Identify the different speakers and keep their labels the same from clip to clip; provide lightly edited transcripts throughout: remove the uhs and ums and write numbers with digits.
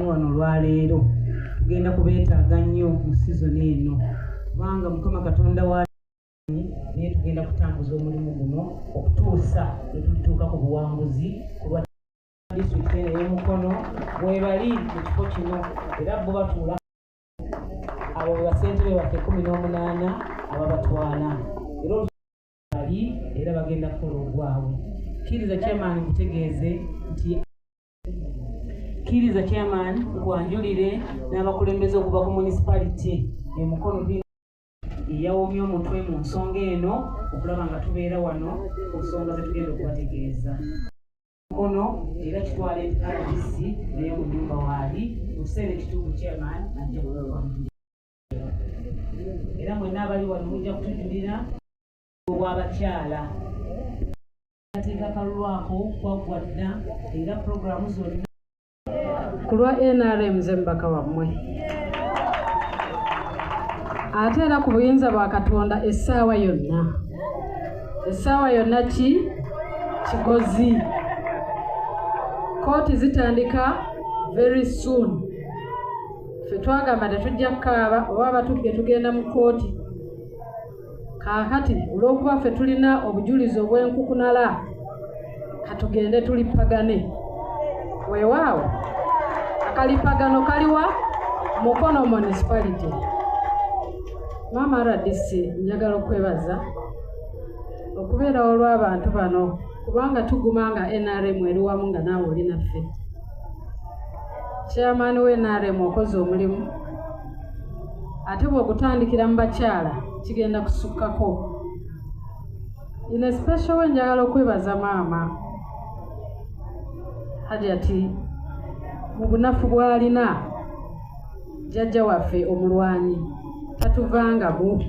Speaker 1: wano lwaleero tugenda kubeetaaga nnyo mu season eno kubanga Mukama Katonda wa naye tugenda kutambuza omulimu guno okutuusa ne tutuuka ku buwanguzi ku lwa disitulikiti eno ey'Omukono bwebali mu kifo kino era bo batuula abo be basentebe baffe 18 ababatwala era bagenda kukola ogwabwe. Kkiriza chairman nkutegeeze nti kkiriza chairman nkwanjulire n'abakulembeze okuva ku municipality Mukono eyawomye omutwe mu nsonga eno okulaba nga tubeera wano ku nsonga ze tugenda okubategeeza. Mukono era kitwala RDC naye mu nnyumba waali mu kiseera ekituufu chairman ajja kubakwamulira. Era mwenna abali wano mujja kutujulira obw'abakyala ateeka kalulwako kwaggwa dda era puroguramu zonna ku lwa NRM ze mbaka wammwe ate era ku buyinza bwa Katonda essaawa yonna kigozi kooti zitandika very soon. Ffe twagamba tetujja kukaaba oba abatupye tugenda mu kooti. Kaakati olw'okuba ffe tulina obujulizi obw'enkukunala katugende tulipagane. Weewaawo akalipagano kaliwa Mukono municipality. Maama RDC njagala okwebaza okubeerawo olw'abantu bano kubanga tuguma nga NRM eri wamu nga naawe oli naffe. Chairman we NRM okoze omulimu ate bw'okutandikira mu bakyala kigenda kusukkako. In a special way njagala okwebaza maama Hajati mu bunafu bw'alina jjajja waffe omulwanyi tatuvangamu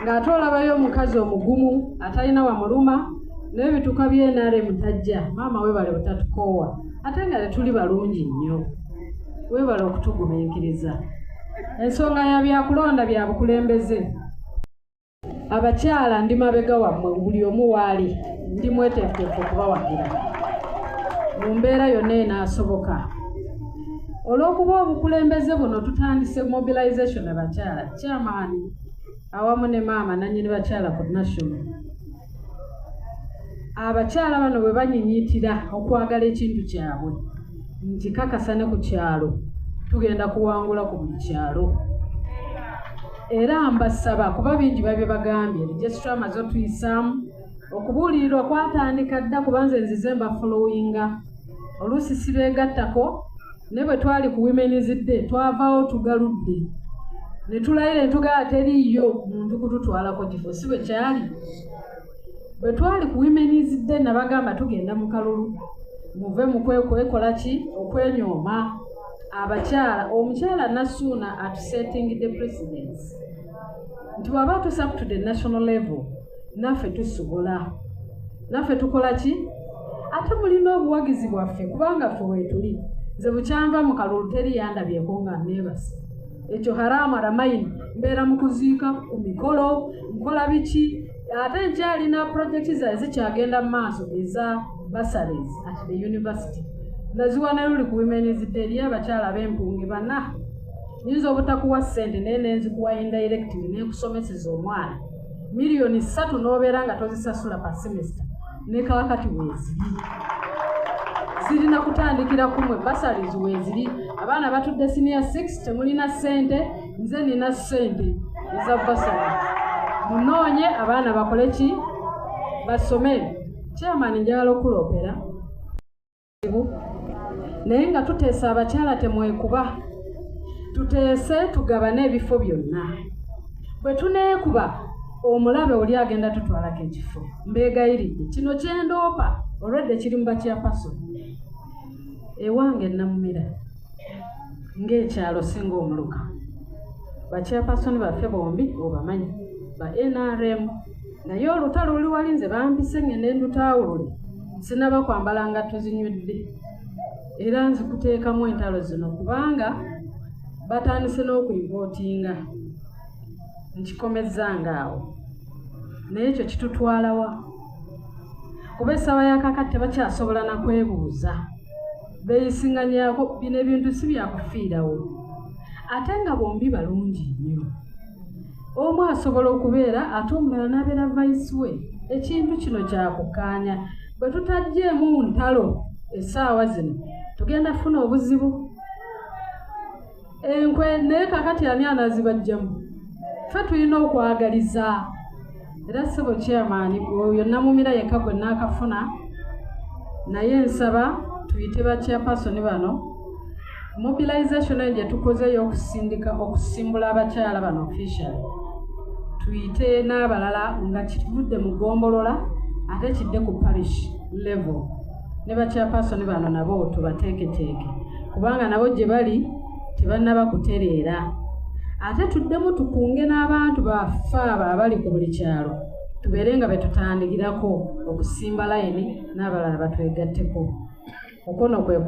Speaker 1: ng'ate olabayo omukazi omugumu atalina wamuluma n'ebituka by'NRM tajja. Maama weebale butatukoowa ate nga tetuli balungi nnyo. Weebale okutugumiikiriza. Ensonga ya byakulonda bya bukulembeze. Abakyala ndi mabega wammwe buli omu waali ndi mweteefuteefu okubawagira mu mbeera yonna enaasoboka. Olw'okuba obukulembeze buno tutandise mobilization abakyala chairman awamu ne maama nannyini bakyala ku national. Abakyala bano bwe banyinyiitira okwagala ekintu kyabwe nti kakasane ku kyalo tugenda kuwangula ku buli kyalo. Era mbasaba kuba bingi babye bagambye registra amaze otuyisaamu okubuulirirwa kwatandika dda kubanze nzize mba followinga oluusi sibeegattako ne bwe twali ku Women's Day twavaawo tugaludde ne tulayira ne tugala teriiyo muntu kututwalako kifo si bwe kyali. Bwe twali ku Women's Day nabagamba tugenda mu kalulu muve mu kwekola ki okwenyooma abakyala. Omukyala Nasuna at setting the precedence nti waba tusa up to the national level naffe tusobola naffe tukola ki ate mulina obuwagizi bwaffe kubanga ffe weetuli. Nze bukyanva mu kalulu teri yandabyeko nga neebase ekyo haramu aramayini mbeera mu kuziika ku mikolo nkola biki ate nkyalina projekiti zaye zikyagenda mu maaso eza bursaries at the university naziwa ne luli ku Women's Day eri abakyala b'empunge bana nyinza obutakuwa ssente naye nenzikuwa indirectly n'ekusomeseza omwana miliyoni 3 n'obeera nga tozisasula pa semester ne kaakati weeziri zirina kutandikira kumwe bursaries weeziri. Abaana batudde senior 6 temulina ssente nze nina ssente eza bursaries munoonye abaana bakole ki basome. Chairman njagala okuloopera naye nga tuteesa abakyala temwekuba tuteese tugabane ebifo byonna. Bwe tuneekuba omulabe oli agenda tutwalako ekifo. Mbeegayiridde kino kyendoopa olwedde kiri mu bakyapaso ewange Namumira ng'ekyalo singa omuluka. Bakyapasoni baffe bombi obamanyi ba NRM naye olutalo luli wali nze bampise ngende ndutaawulule sinaba kwambala ngatto zinywedde era nzikuteekamu entalo zino kubanga batandise n'okuyivootinga nkikomezzanga awo naye ekyo kitutwalawa kuba essaawa ya kakati tebakyasobola na kwebuuza beeyisiŋŋanyaako. Bino ebintu si byakufiirawo, ate nga bombi balungi nnyo. Omu asobola okubeera ate omulala n'abeera vice we. Ekintu kino kyakukkaanya. Bwe tutajjeemu ntalo essaawa zino tugenda funa obuzibu. Enkwe naye kakati ani anaazibajjamu? Ffe tulina okwagaliza. Era ssebo chairman oyo Namumira yekka gwe naakafuna, naye nsaba tuyite ba chairperson bano mobilization eyo gye tukoze okusimbula abakyala bano official, tuyite n'abalala nga kivudde mu ggombolola ate kidde ku parish level, ne ba chairperson bano nabo tubateeketeeke kubanga nabo gye bali tebannaba kutereera. Ate tuddemu tukunge n'abantu baffe abo abali ku buli kyalo, tubeere nga betutandikirako okusimba layini n'abalala batwegatteko. Okono kwe